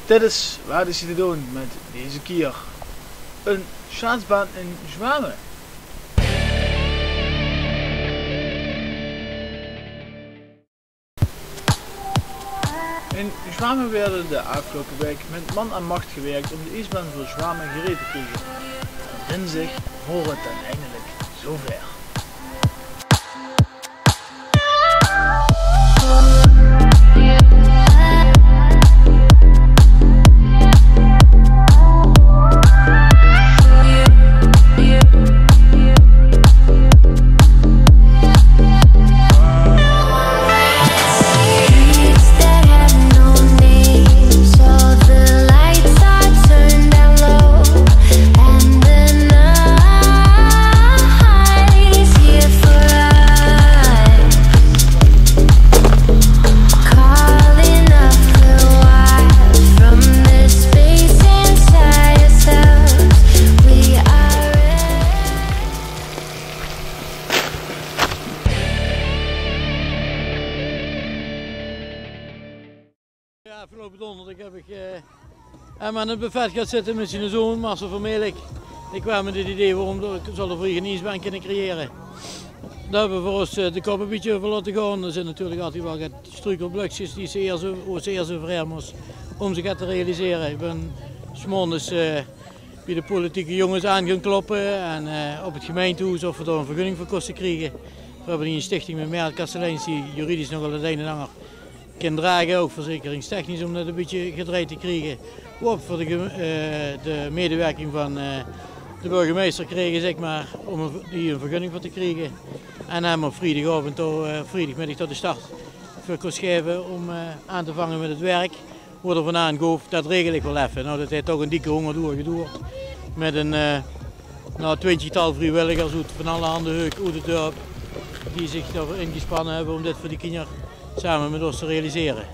Dit is wat is hier te doen met deze keer een schaatsbaan in Zwamen. In Zwamen werden de afgelopen week met man en macht gewerkt om de ijsbaan voor Zwamen gereed te krijgen. En dinsdag hoort het dan eindelijk zover. Ja, afgelopen donderdag heb ik aan het buffet gaan zitten met zijn zoon, Marcel Vermeerlijk. Ik kwam met het idee waarom ik zal voor een ijsbaan kunnen creëren. Daar hebben we voor ons de kop een beetje over laten gaan. Er zijn natuurlijk altijd wel struikelblokjes die ze eerst over hebben om ze te realiseren. Ik ben 's morgens bij de politieke jongens aan gaan kloppen en op het gemeentehuis of we daar een vergunning voor kosten krijgen. We hebben hier een stichting met Merel Kasteleins die juridisch nogal het een en ander kan dragen, ook verzekeringstechnisch om dat een beetje gedraaid te krijgen. Ook voor de medewerking van de burgemeester kregen, zeg maar, om hier een vergunning voor te krijgen. En hem op vrijdagavond, vrijdagmiddag tot de start voor kost geven om aan te vangen met het werk. Hoe er vandaan gaat, dat regel ik wel even. Nou, dat heeft toch een dikke honger geduurd. Met een 20-tal vrijwilligers uit van alle handen uit het dorp die zich ervoor ingespannen hebben om dit voor die kinderen samen met ons te realiseren.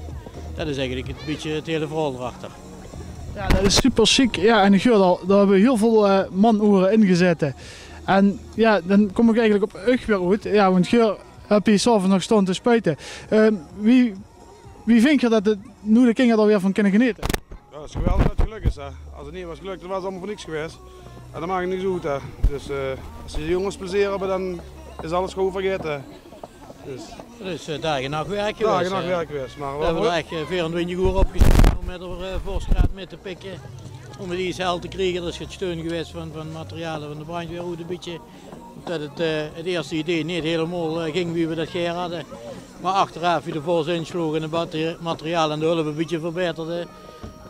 Dat is eigenlijk een beetje het hele verhaal erachter. Ja, dat is super chic. Ja, en ik hoor al, daar hebben we heel veel manoren ingezet. En ja, dan kom ik eigenlijk op Ugg weer uit. Ja, want Geur heb je s'avonds nog staan te spuiten. Wie vind je dat nu de kinderen er weer van kunnen genieten? Ja, het is geweldig dat het gelukt is. Hè. Als het niet was gelukt, dan was het allemaal voor niks geweest. En dat maakt het niet zo goed. Hè. Dus als je jongens plezier hebben, dan is alles gewoon vergeten. Dus dag en nacht werk geweest. Dag en nacht werk geweest. Maar we hebben er echt 24 uur opgestaan om met de voorstraat mee te pikken. Om het iets hel te krijgen. Er is het steun geweest van materialen van de brandweer. Een beetje, dat het eerste idee niet helemaal ging wie we dat geer hadden. Maar achteraf, wie de vols insloeg en de materialen en de hulp een beetje verbeterde,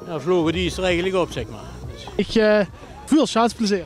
ja, vlogen die is er eigenlijk op, zeg maar. Dus. Ik veel schaatsplezier.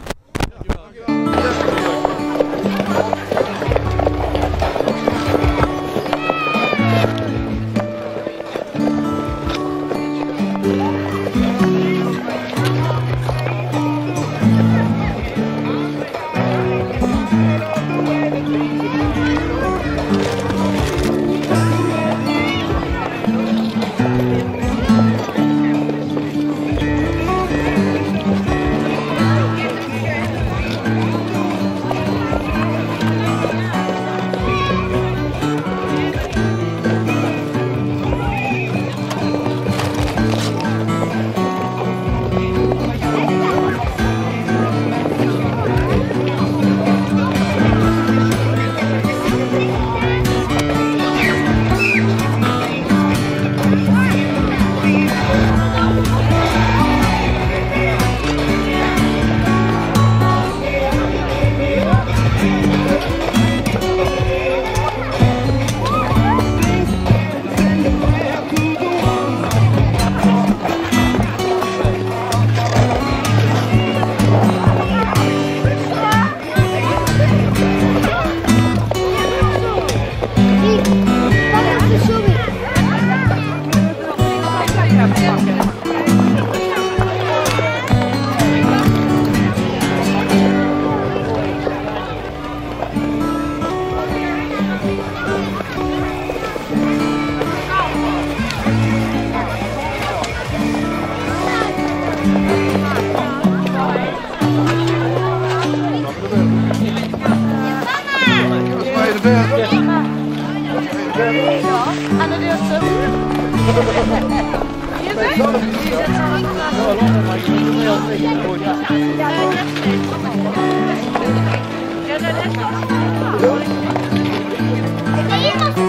Ja, en dan doe je het zo. Ja, dat is